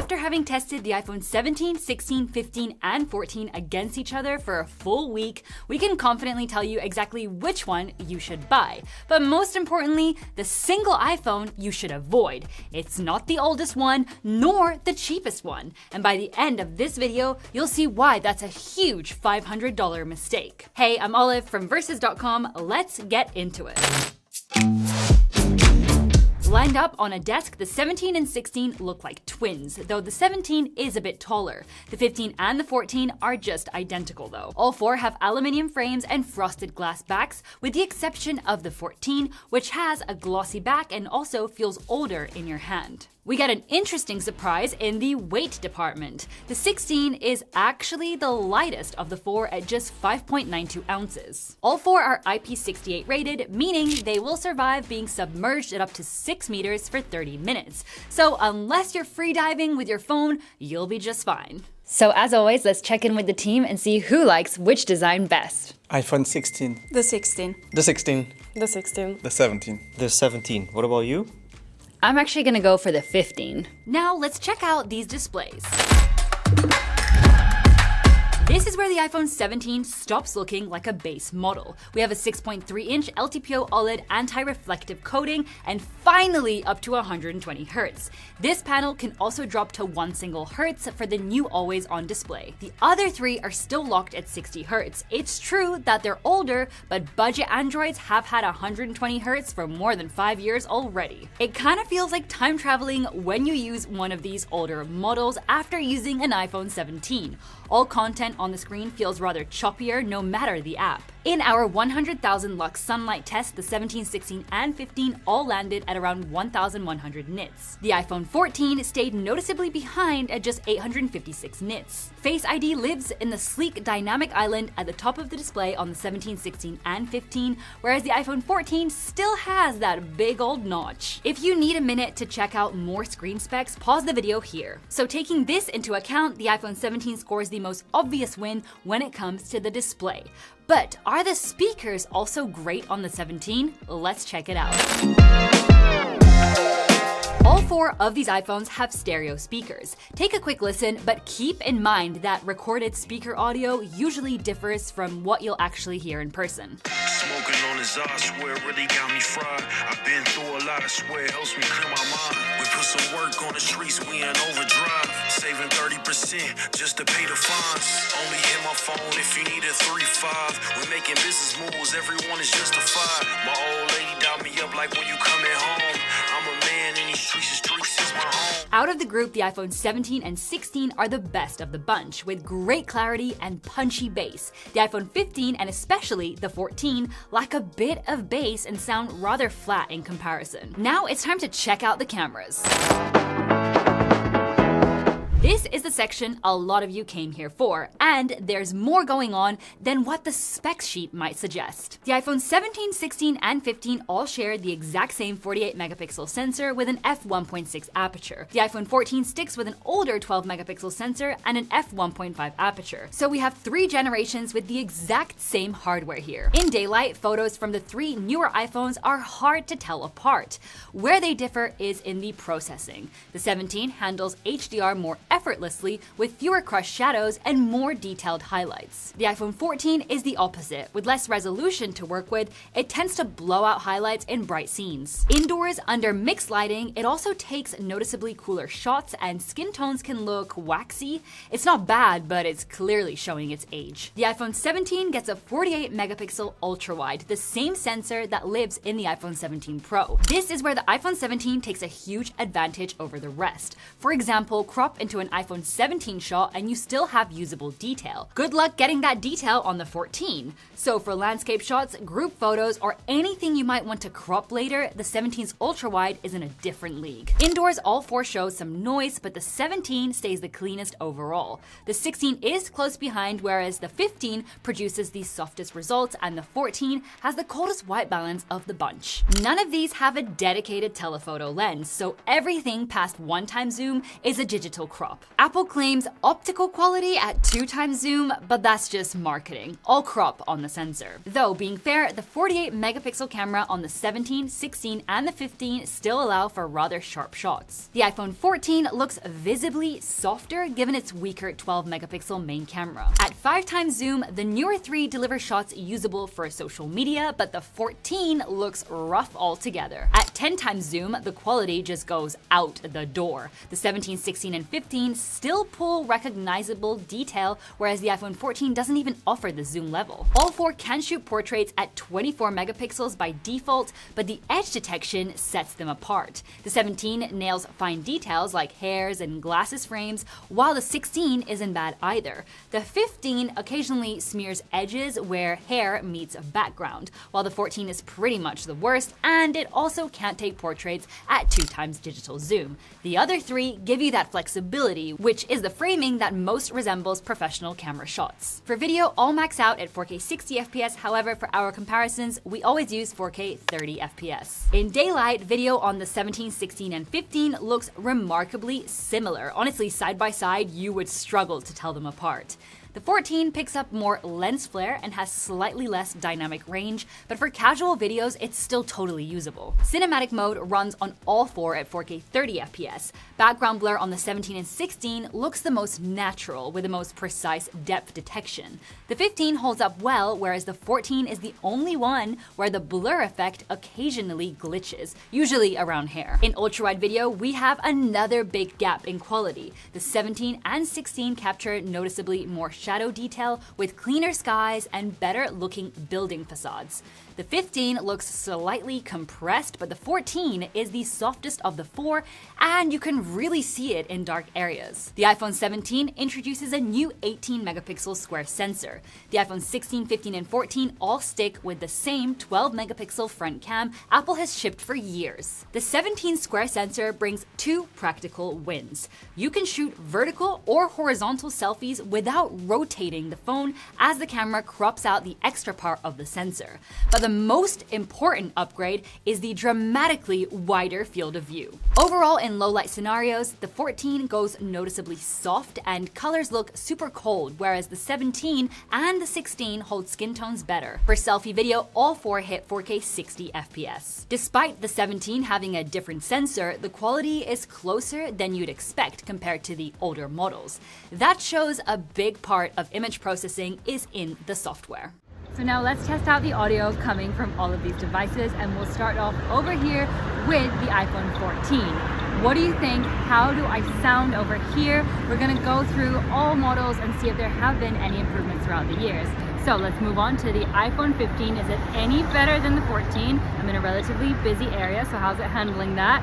After having tested the iPhone 17, 16, 15, and 14 against each other for a full week, we can confidently tell you exactly which one you should buy. But most importantly, the single iPhone you should avoid. It's not the oldest one, nor the cheapest one. And by the end of this video, you'll see why that's a huge $500 mistake. Hey, I'm Olive from Versus.com. Let's get into it. Lined up on a desk, the 17 and 16 look like twins, though the 17 is a bit taller. The 15 and the 14 are just identical though. All four have aluminium frames and frosted glass backs, with the exception of the 14, which has a glossy back and also feels older in your hand. We get an interesting surprise in the weight department. The 16 is actually the lightest of the four at just 5.92 ounces. All four are IP68 rated, meaning they will survive being submerged at up to 6 meters for 30 minutes. So unless you're freediving with your phone, you'll be just fine. So as always, let's check in with the team and see who likes which design best. iPhone 16. The 16. The 16. The 16. The 17. The 17. What about you? I'm actually gonna go for the 15. Now let's check out these displays. This is where the iPhone 17 stops looking like a base model. We have a 6.3-inch LTPO OLED anti-reflective coating and finally up to 120 Hz. This panel can also drop to 1 single Hz for the new always on display. The other three are still locked at 60 Hz. It's true that they're older, but budget Androids have had 120 Hz for more than 5 years already. It kind of feels like time traveling when you use one of these older models after using an iPhone 17. All content on the screen feels rather choppier no matter the app. In our 100,000 lux sunlight test, the 17, 16, and 15 all landed at around 1,100 nits. The iPhone 14 stayed noticeably behind at just 856 nits. Face ID lives in the sleek dynamic island at the top of the display on the 17, 16, and 15, whereas the iPhone 14 still has that big old notch. If you need a minute to check out more screen specs, pause the video here. So taking this into account, the iPhone 17 scores the most obvious win when it comes to the display. But are the speakers also great on the 17? Let's check it out. All four of these iPhones have stereo speakers. Take a quick listen, but keep in mind that recorded speaker audio usually differs from what you'll actually hear in person. Smoking on his eye, swear really got me fried. I've been through a lot, I swear it helps me clear my mind. We put some work on the streets, we in overdrive. Saving 30% just to pay the fines. Only hit my phone if you need a 3.5. We're making business moves, everyone is justified. My old lady dialed me up like when you coming home. I'm a man in these streets is my home. Out of the group, the iPhone 17 and 16 are the best of the bunch, with great clarity and punchy bass. The iPhone 15 and especially the 14 lack a bit of bass and sound rather flat in comparison. Now it's time to check out the cameras. This is the section a lot of you came here for, and there's more going on than what the specs sheet might suggest. The iPhone 17, 16, and 15 all share the exact same 48 megapixel sensor with an f1.6 aperture. The iPhone 14 sticks with an older 12 megapixel sensor and an f1.5 aperture. So we have 3 generations with the exact same hardware here. In daylight, photos from the 3 newer iPhones are hard to tell apart. Where they differ is in the processing. The 17 handles HDR more effortlessly with fewer crushed shadows and more detailed highlights. The iPhone 14 is the opposite. With less resolution to work with, it tends to blow out highlights in bright scenes. Indoors, under mixed lighting, it also takes noticeably cooler shots and skin tones can look waxy. It's not bad, but it's clearly showing its age. The iPhone 17 gets a 48 megapixel ultra-wide, the same sensor that lives in the iPhone 17 Pro. This is where the iPhone 17 takes a huge advantage over the rest. For example, crop into an iPhone 17 shot and you still have usable detail. Good luck getting that detail on the 14. So for landscape shots, group photos, or anything you might want to crop later, the 17's ultra-wide is in a different league. Indoors, all 4 show some noise, but the 17 stays the cleanest overall. The 16 is close behind, whereas the 15 produces the softest results, and the 14 has the coldest white balance of the bunch. None of these have a dedicated telephoto lens, so everything past 1x zoom is a digital crop. crop. Apple claims optical quality at 2x zoom, but that's just marketing. All crop on the sensor. Though, being fair, the 48 megapixel camera on the 17, 16, and the 15 still allow for rather sharp shots. The iPhone 14 looks visibly softer given its weaker 12 megapixel main camera. At 5x zoom, the newer 3 deliver shots usable for social media, but the 14 looks rough altogether. At 10x zoom, the quality just goes out the door. The 17, 16, and 15 still pull recognizable detail, whereas the iPhone 14 doesn't even offer the zoom level. All 4 can shoot portraits at 24 megapixels by default, but the edge detection sets them apart. The 17 nails fine details like hairs and glasses frames, while the 16 isn't bad either. The 15 occasionally smears edges where hair meets background, while the 14 is pretty much the worst, and it also can't take portraits at 2x digital zoom. The other 3 give you that flexibility, which is the framing that most resembles professional camera shots. For video, all max out at 4K 60 FPS, however, for our comparisons, we always use 4K 30 FPS. In daylight, video on the 17, 16, and 15 looks remarkably similar. Honestly, side by side, you would struggle to tell them apart. The 14 picks up more lens flare and has slightly less dynamic range, but for casual videos, it's still totally usable. Cinematic mode runs on all 4 at 4K 30 FPS. Background blur on the 17 and 16 looks the most natural, with the most precise depth detection. The 15 holds up well, whereas the 14 is the only one where the blur effect occasionally glitches, usually around hair. In ultra-wide video, we have another big gap in quality. The 17 and 16 capture noticeably more shadow detail with cleaner skies and better looking building facades. The 15 looks slightly compressed, but the 14 is the softest of the 4, and you can really see it in dark areas. The iPhone 17 introduces a new 18 megapixel square sensor. The iPhone 16, 15, and 14 all stick with the same 12 megapixel front cam Apple has shipped for years. The 17 square sensor brings 2 practical wins. You can shoot vertical or horizontal selfies without rotating the phone as the camera crops out the extra part of the sensor. But the most important upgrade is the dramatically wider field of view. Overall, in low light scenarios, the 14 goes noticeably soft and colors look super cold, whereas the 17 and the 16 hold skin tones better. For selfie video, all 4 hit 4K 60 FPS. Despite the 17 having a different sensor, the quality is closer than you'd expect compared to the older models. That shows a big part of image processing is in the software. So now let's test out the audio coming from all of these devices, and we'll start off over here with the iPhone 14. What do you think? How do I sound over here? We're gonna go through all models and see if there have been any improvements throughout the years. So let's move on to the iPhone 15. Is it any better than the 14? I'm in a relatively busy area, so how's it handling that?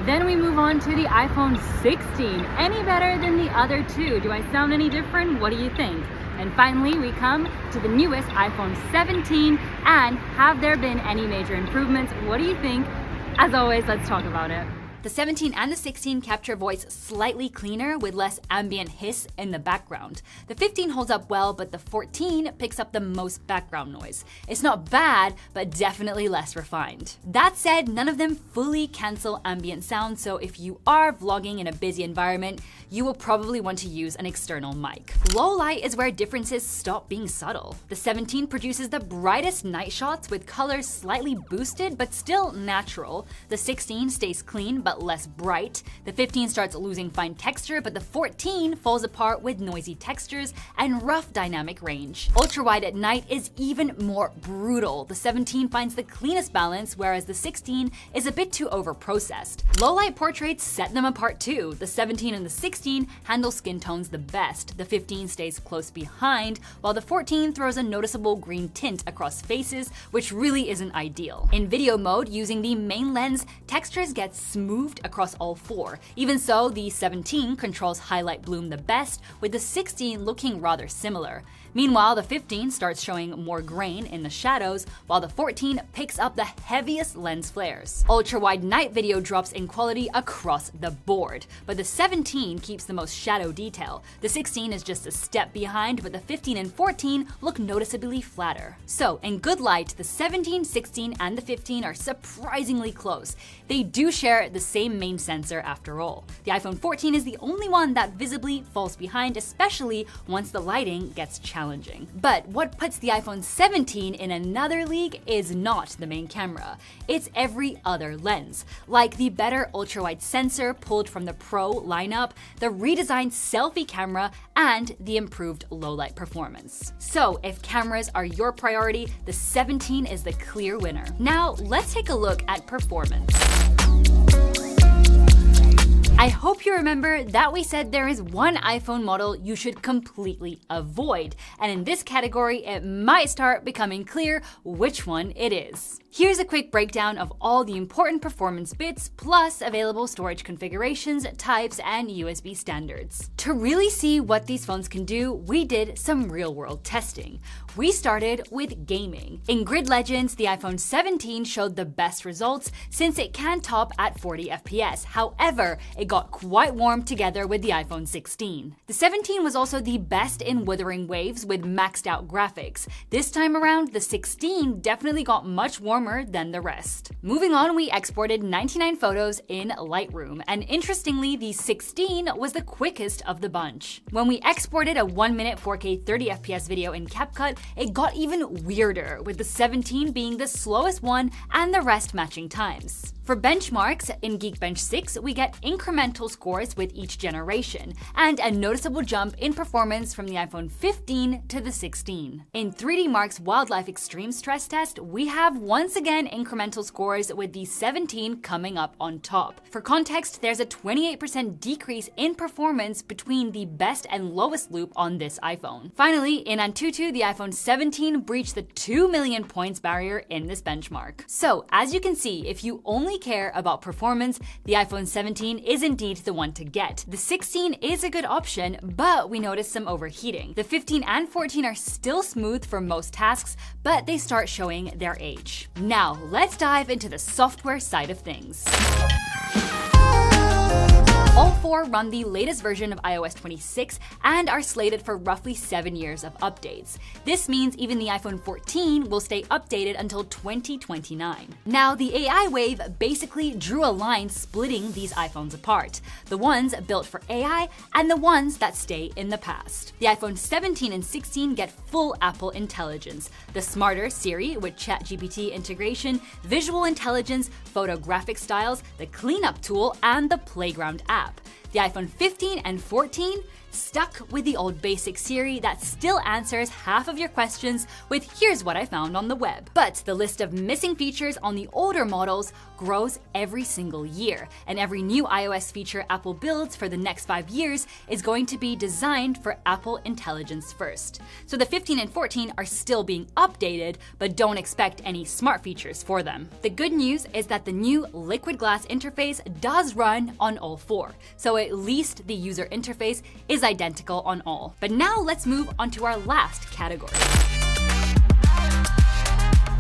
Then we move on to the iPhone 16. Any better than the other 2? Do I sound any different? What do you think? And finally, we come to the newest iPhone 17, and have there been any major improvements? What do you think? As always, let's talk about it. The 17 and the 16 capture voice slightly cleaner with less ambient hiss in the background. The 15 holds up well, but the 14 picks up the most background noise. It's not bad, but definitely less refined. That said, none of them fully cancel ambient sound, so if you are vlogging in a busy environment, you will probably want to use an external mic. Low light is where differences stop being subtle. The 17 produces the brightest night shots with colors slightly boosted but still natural. The 16 stays clean but less bright. The 15 starts losing fine texture, but the 14 falls apart with noisy textures and rough dynamic range. Ultra wide at night is even more brutal. The 17 finds the cleanest balance, whereas the 16 is a bit too over-processed. Low light portraits set them apart too. The 17 and the 16 handle skin tones the best. The 15 stays close behind, while the 14 throws a noticeable green tint across faces, which really isn't ideal. In video mode, using the main lens, textures get smoothed across all 4. Even so, the 17 controls highlight bloom the best, with the 16 looking rather similar. Meanwhile, the 15 starts showing more grain in the shadows, while the 14 picks up the heaviest lens flares. Ultra-wide night video drops in quality across the board, but the 17 keeps the most shadow detail. The 16 is just a step behind, but the 15 and 14 look noticeably flatter. So, in good light, the 17, 16, and the 15 are surprisingly close. They do share the same main sensor after all. The iPhone 14 is the only one that visibly falls behind, especially once the lighting gets challenging. But what puts the iPhone 17 in another league is not the main camera. It's every other lens, like the better ultra-wide sensor pulled from the Pro lineup, the redesigned selfie camera, and the improved low-light performance. So if cameras are your priority, the 17 is the clear winner. Now let's take a look at performance. I hope you remember that we said there is one iPhone model you should completely avoid, and in this category it might start becoming clear which one it is. Here's a quick breakdown of all the important performance bits, plus available storage configurations, types, and USB standards. To really see what these phones can do, we did some real-world testing. We started with gaming. In Grid Legends, the iPhone 17 showed the best results since it can top at 40 FPS. However, it got quite warm together with the iPhone 16. The 17 was also the best in Wuthering Waves with maxed out graphics. This time around, the 16 definitely got much warmer than the rest. Moving on, we exported 99 photos in Lightroom, and interestingly, the 16 was the quickest of the bunch. When we exported a 1-minute 4K 30 FPS video in CapCut, it got even weirder, with the 17 being the slowest one and the rest matching times. For benchmarks, in Geekbench 6, we get incremental scores with each generation, and a noticeable jump in performance from the iPhone 15 to the 16. In 3D Mark's Wildlife Extreme Stress Test, we have once again incremental scores with the 17 coming up on top. For context, there's a 28% decrease in performance between the best and lowest loop on this iPhone. Finally, in Antutu, the iPhone 17 breached the 2 million points barrier in this benchmark. So, as you can see, if you only care about performance, the iPhone 17 is indeed the one to get. The 16 is a good option, but we noticed some overheating. The 15 and 14 are still smooth for most tasks, but they start showing their age. Now, let's dive into the software side of things. All four run the latest version of iOS 26 and are slated for roughly 7 years of updates. This means even the iPhone 14 will stay updated until 2029. Now, the AI wave basically drew a line splitting these iPhones apart, the ones built for AI and the ones that stay in the past. The iPhone 17 and 16 get full Apple intelligence, the smarter Siri with ChatGPT integration, visual intelligence, photographic styles, the cleanup tool, and the Playground app. The iPhone 15 and 14 stuck with the old basic Siri that still answers half of your questions with "here's what I found on the web." But the list of missing features on the older models grows every single year, and every new iOS feature Apple builds for the next 5 years is going to be designed for Apple Intelligence first. So the 15 and 14 are still being updated, but don't expect any smart features for them. The good news is that the new Liquid Glass interface does run on all four, so at least the user interface is identical on all. But now let's move on to our last category.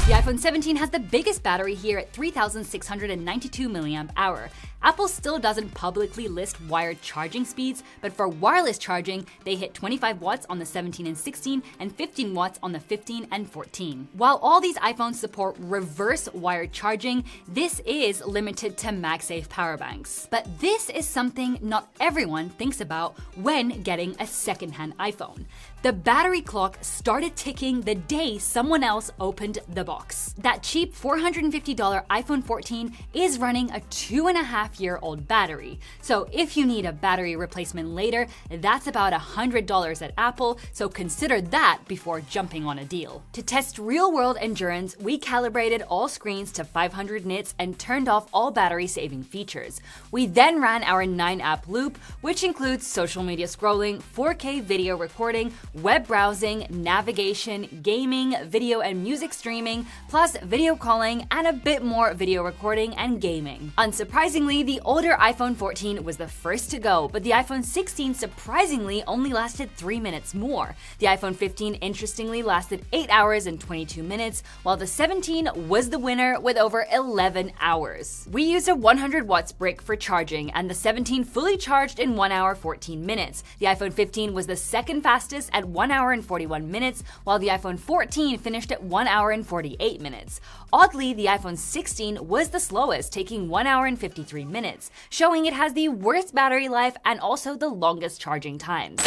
The iPhone 17 has the biggest battery here at 3,692 mAh. Apple still doesn't publicly list wired charging speeds, but for wireless charging, they hit 25 watts on the 17 and 16 and 15 watts on the 15 and 14. While all these iPhones support reverse wired charging, this is limited to MagSafe power banks. But this is something not everyone thinks about when getting a secondhand iPhone. The battery clock started ticking the day someone else opened the box. That cheap $450 iPhone 14 is running a 2.5-year-old battery. So if you need a battery replacement later, that's about $100 at Apple, so consider that before jumping on a deal. To test real-world endurance, we calibrated all screens to 500 nits and turned off all battery-saving features. We then ran our 9-app loop, which includes social media scrolling, 4K video recording, web browsing, navigation, gaming, video and music streaming, plus video calling and a bit more video recording and gaming. Unsurprisingly, the older iPhone 14 was the first to go, but the iPhone 16 surprisingly only lasted 3 minutes more. The iPhone 15 interestingly lasted 8 hours and 22 minutes, while the 17 was the winner with over 11 hours. We used a 100 watts brick for charging, and the 17 fully charged in 1 hour 14 minutes. The iPhone 15 was the second fastest at 1 hour and 41 minutes, while the iPhone 14 finished at 1 hour and 48 minutes. Oddly, the iPhone 16 was the slowest, taking 1 hour and 53 minutes, showing it has the worst battery life and also the longest charging times.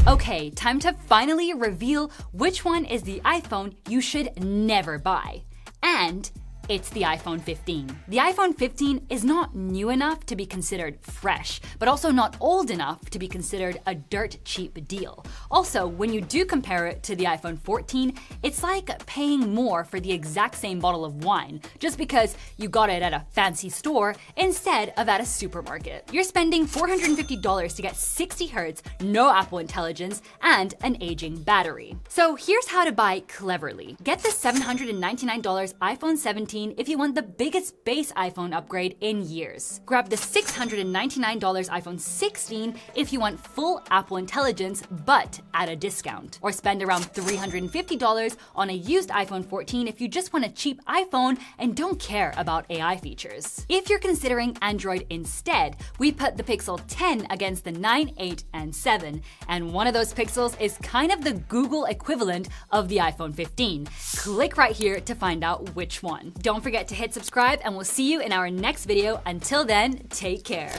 Okay, time to finally reveal which one is the iPhone you should never buy. And it's the iPhone 15. The iPhone 15 is not new enough to be considered fresh, but also not old enough to be considered a dirt cheap deal. Also, when you do compare it to the iPhone 14, it's like paying more for the exact same bottle of wine, just because you got it at a fancy store instead of at a supermarket. You're spending $450 to get 60 Hz, no Apple Intelligence, and an aging battery. So here's how to buy cleverly. Get the $799 iPhone 17 if you want the biggest base iPhone upgrade in years. Grab the $699 iPhone 16 if you want full Apple Intelligence but at a discount. Or spend around $350 on a used iPhone 14 if you just want a cheap iPhone and don't care about AI features. If you're considering Android instead, we put the Pixel 10 against the 9, 8, and 7, and one of those pixels is kind of the Google equivalent of the iPhone 15. Click right here to find out which one. Don't forget to hit subscribe and we'll see you in our next video. Until then, take care.